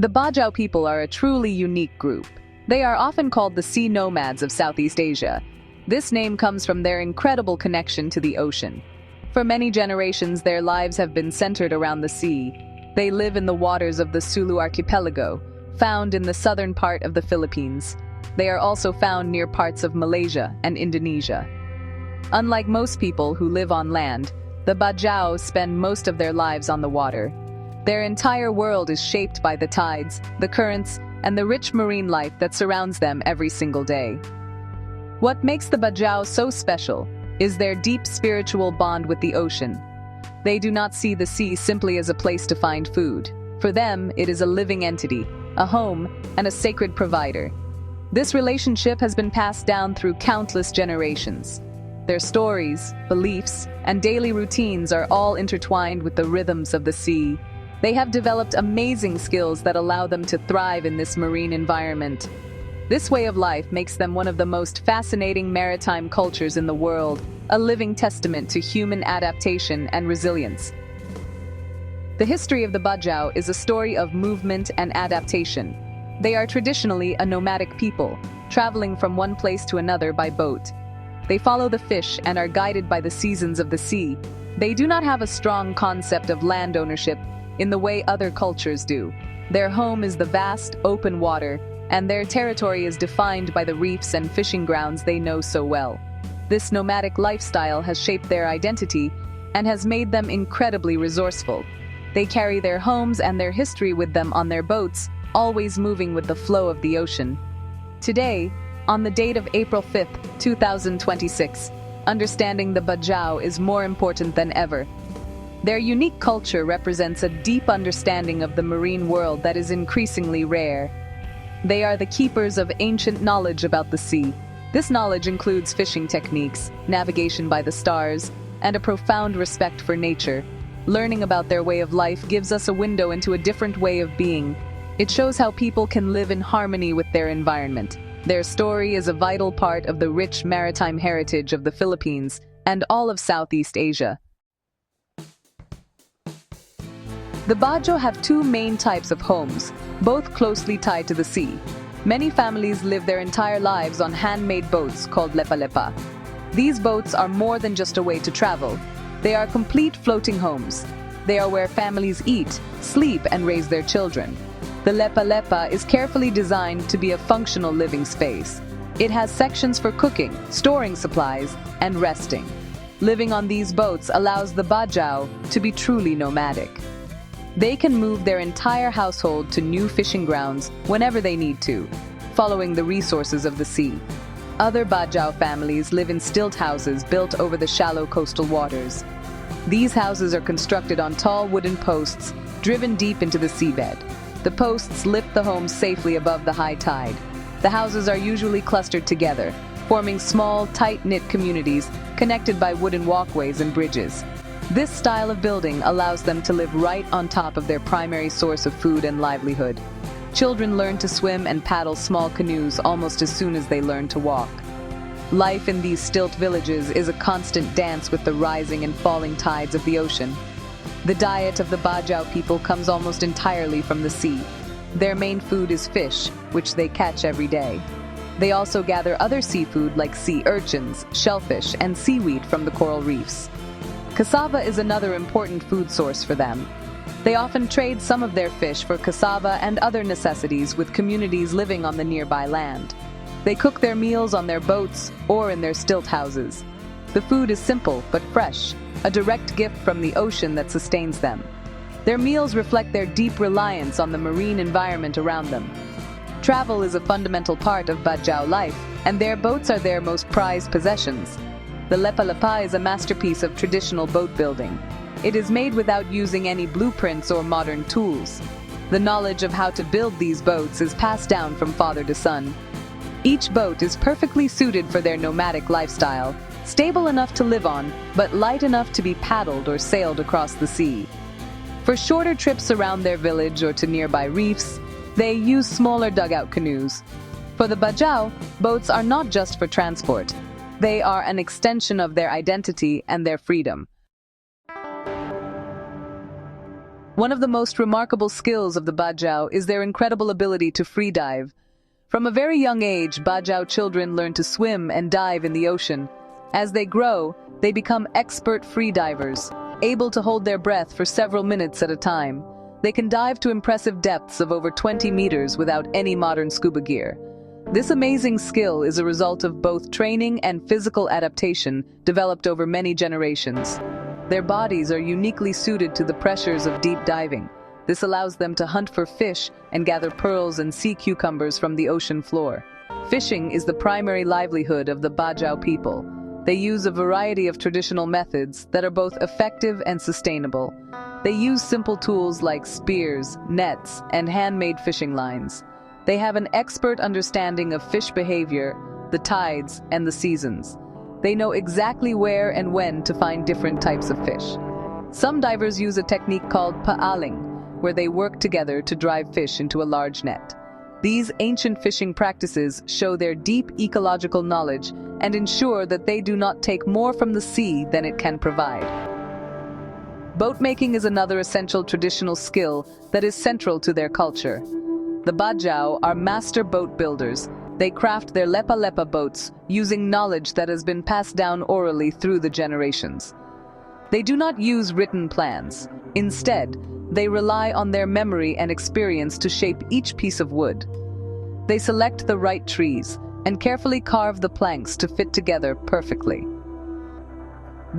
The Badjao people are a truly unique group. They are often called the sea nomads of Southeast Asia. This name comes from their incredible connection to the ocean. For many generations, their lives have been centered around the sea. They live in the waters of the Sulu archipelago, found in the southern part of the Philippines. They are also found near parts of Malaysia and Indonesia. Unlike most people who live on land, the Badjao spend most of their lives on the water. Their entire world is shaped by the tides, the currents, and the rich marine life that surrounds them every single day. What makes the Badjao so special is their deep spiritual bond with the ocean. They do not see the sea simply as a place to find food. For them, it is a living entity, a home, and a sacred provider. This relationship has been passed down through countless generations. Their stories, beliefs, and daily routines are all intertwined with the rhythms of the sea. They have developed amazing skills that allow them to thrive in this marine environment. This way of life makes them one of the most fascinating maritime cultures in the world, a living testament to human adaptation and resilience. The history of the Badjao is a story of movement and adaptation. They are traditionally a nomadic people, traveling from one place to another by boat. They follow the fish and are guided by the seasons of the sea. They do not have a strong concept of land ownership in the way other cultures do. Their home is the vast, open water, and their territory is defined by the reefs and fishing grounds they know so well. This nomadic lifestyle has shaped their identity and has made them incredibly resourceful. They carry their homes and their history with them on their boats, always moving with the flow of the ocean. Today, on the date of April 5th, 2026, understanding the Badjao is more important than ever. Their unique culture represents a deep understanding of the marine world that is increasingly rare. They are the keepers of ancient knowledge about the sea. This knowledge includes fishing techniques, navigation by the stars, and a profound respect for nature. Learning about their way of life gives us a window into a different way of being. It shows how people can live in harmony with their environment. Their story is a vital part of the rich maritime heritage of the Philippines and all of Southeast Asia. The Badjao have two main types of homes, both closely tied to the sea. Many families live their entire lives on handmade boats called lepa-lepa. These boats are more than just a way to travel. They are complete floating homes. They are where families eat, sleep, and raise their children. The lepa-lepa is carefully designed to be a functional living space. It has sections for cooking, storing supplies, and resting. Living on these boats allows the Badjao to be truly nomadic. They can move their entire household to new fishing grounds whenever they need to, following the resources of the sea. Other Badjao families live in stilt houses built over the shallow coastal waters. These houses are constructed on tall wooden posts, driven deep into the seabed. The posts lift the homes safely above the high tide. The houses are usually clustered together, forming small, tight-knit communities connected by wooden walkways and bridges. This style of building allows them to live right on top of their primary source of food and livelihood. Children learn to swim and paddle small canoes almost as soon as they learn to walk. Life in these stilt villages is a constant dance with the rising and falling tides of the ocean. The diet of the Badjao people comes almost entirely from the sea. Their main food is fish, which they catch every day. They also gather other seafood like sea urchins, shellfish, and seaweed from the coral reefs. Cassava is another important food source for them. They often trade some of their fish for cassava and other necessities with communities living on the nearby land. They cook their meals on their boats or in their stilt houses. The food is simple but fresh, a direct gift from the ocean that sustains them. Their meals reflect their deep reliance on the marine environment around them. Travel is a fundamental part of Badjao life, and their boats are their most prized possessions. The lepa-lepa is a masterpiece of traditional boat building. It is made without using any blueprints or modern tools. The knowledge of how to build these boats is passed down from father to son. Each boat is perfectly suited for their nomadic lifestyle, stable enough to live on, but light enough to be paddled or sailed across the sea. For shorter trips around their village or to nearby reefs, they use smaller dugout canoes. For the Badjao, boats are not just for transport. They are an extension of their identity and their freedom. One of the most remarkable skills of the Badjao is their incredible ability to free dive. From a very young age, Badjao children learn to swim and dive in the ocean. As they grow, they become expert free divers, able to hold their breath for several minutes at a time. They can dive to impressive depths of over 20 meters without any modern scuba gear. This amazing skill is a result of both training and physical adaptation developed over many generations. Their bodies are uniquely suited to the pressures of deep diving. This allows them to hunt for fish and gather pearls and sea cucumbers from the ocean floor. Fishing is the primary livelihood of the Badjao people. They use a variety of traditional methods that are both effective and sustainable. They use simple tools like spears, nets, and handmade fishing lines. They have an expert understanding of fish behavior, the tides, and the seasons. They know exactly where and when to find different types of fish. Some divers use a technique called paaling, where they work together to drive fish into a large net. These ancient fishing practices show their deep ecological knowledge and ensure that they do not take more from the sea than it can provide. Boat making is another essential traditional skill that is central to their culture. The Badjao are master boat builders. They craft their lepa-lepa boats using knowledge that has been passed down orally through the generations. They do not use written plans. Instead, they rely on their memory and experience to shape each piece of wood. They select the right trees and carefully carve the planks to fit together perfectly.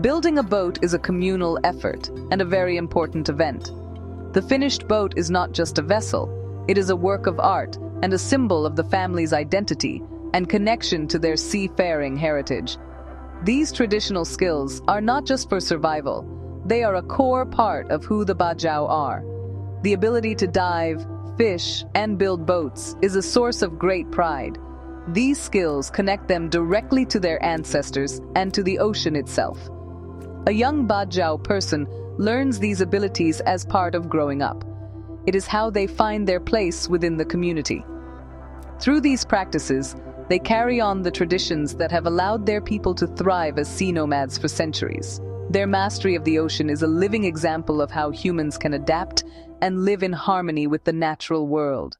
Building a boat is a communal effort and a very important event. The finished boat is not just a vessel, it is a work of art and a symbol of the family's identity and connection to their seafaring heritage. These traditional skills are not just for survival, they are a core part of who the Badjao are. The ability to dive, fish, and build boats is a source of great pride. These skills connect them directly to their ancestors and to the ocean itself. A young Badjao person learns these abilities as part of growing up. It is how they find their place within the community. Through these practices, they carry on the traditions that have allowed their people to thrive as sea nomads for centuries. Their mastery of the ocean is a living example of how humans can adapt and live in harmony with the natural world.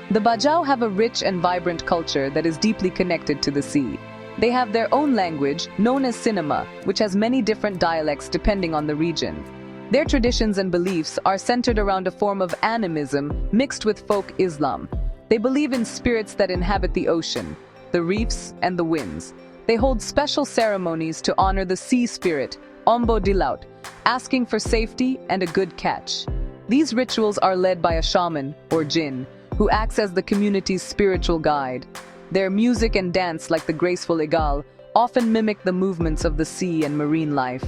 The Badjao have a rich and vibrant culture that is deeply connected to the sea. They have their own language, known as cinema, which has many different dialects depending on the region. Their traditions and beliefs are centered around a form of animism mixed with folk Islam. They believe in spirits that inhabit the ocean, the reefs, and the winds. They hold special ceremonies to honor the sea spirit, Ombo Dilaut, asking for safety and a good catch. These rituals are led by a shaman, or jinn, who acts as the community's spiritual guide. Their music and dance, like the graceful igal, often mimic the movements of the sea and marine life.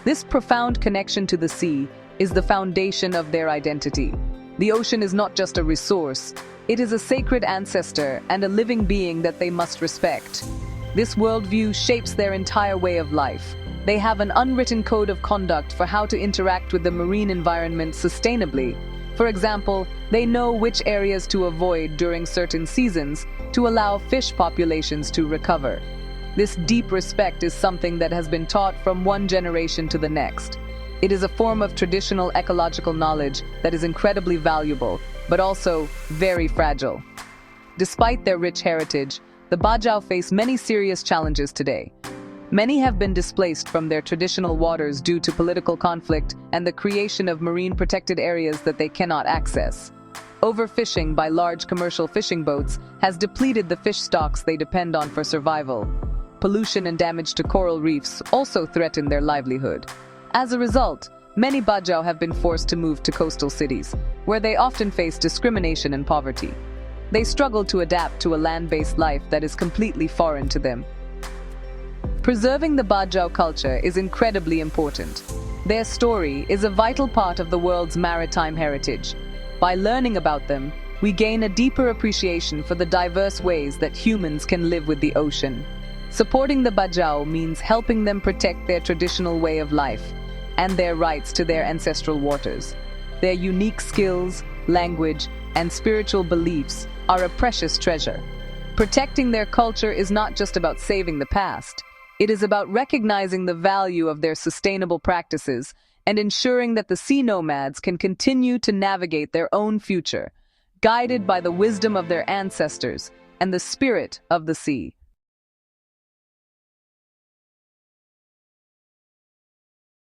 This profound connection to the sea is the foundation of their identity. The ocean is not just a resource, it is a sacred ancestor and a living being that they must respect. This worldview shapes their entire way of life. They have an unwritten code of conduct for how to interact with the marine environment sustainably. For example, they know which areas to avoid during certain seasons to allow fish populations to recover. This deep respect is something that has been taught from one generation to the next. It is a form of traditional ecological knowledge that is incredibly valuable, but also very fragile. Despite their rich heritage, the Badjao face many serious challenges today. Many have been displaced from their traditional waters due to political conflict and the creation of marine protected areas that they cannot access. Overfishing by large commercial fishing boats has depleted the fish stocks they depend on for survival. Pollution and damage to coral reefs also threaten their livelihood. As a result, many Badjao have been forced to move to coastal cities, where they often face discrimination and poverty. They struggle to adapt to a land-based life that is completely foreign to them. Preserving the Badjao culture is incredibly important. Their story is a vital part of the world's maritime heritage. By learning about them, we gain a deeper appreciation for the diverse ways that humans can live with the ocean. Supporting the Badjao means helping them protect their traditional way of life and their rights to their ancestral waters. Their unique skills, language, and spiritual beliefs are a precious treasure. Protecting their culture is not just about saving the past, It is about recognizing the value of their sustainable practices and ensuring that the sea nomads can continue to navigate their own future, guided by the wisdom of their ancestors and the spirit of the sea.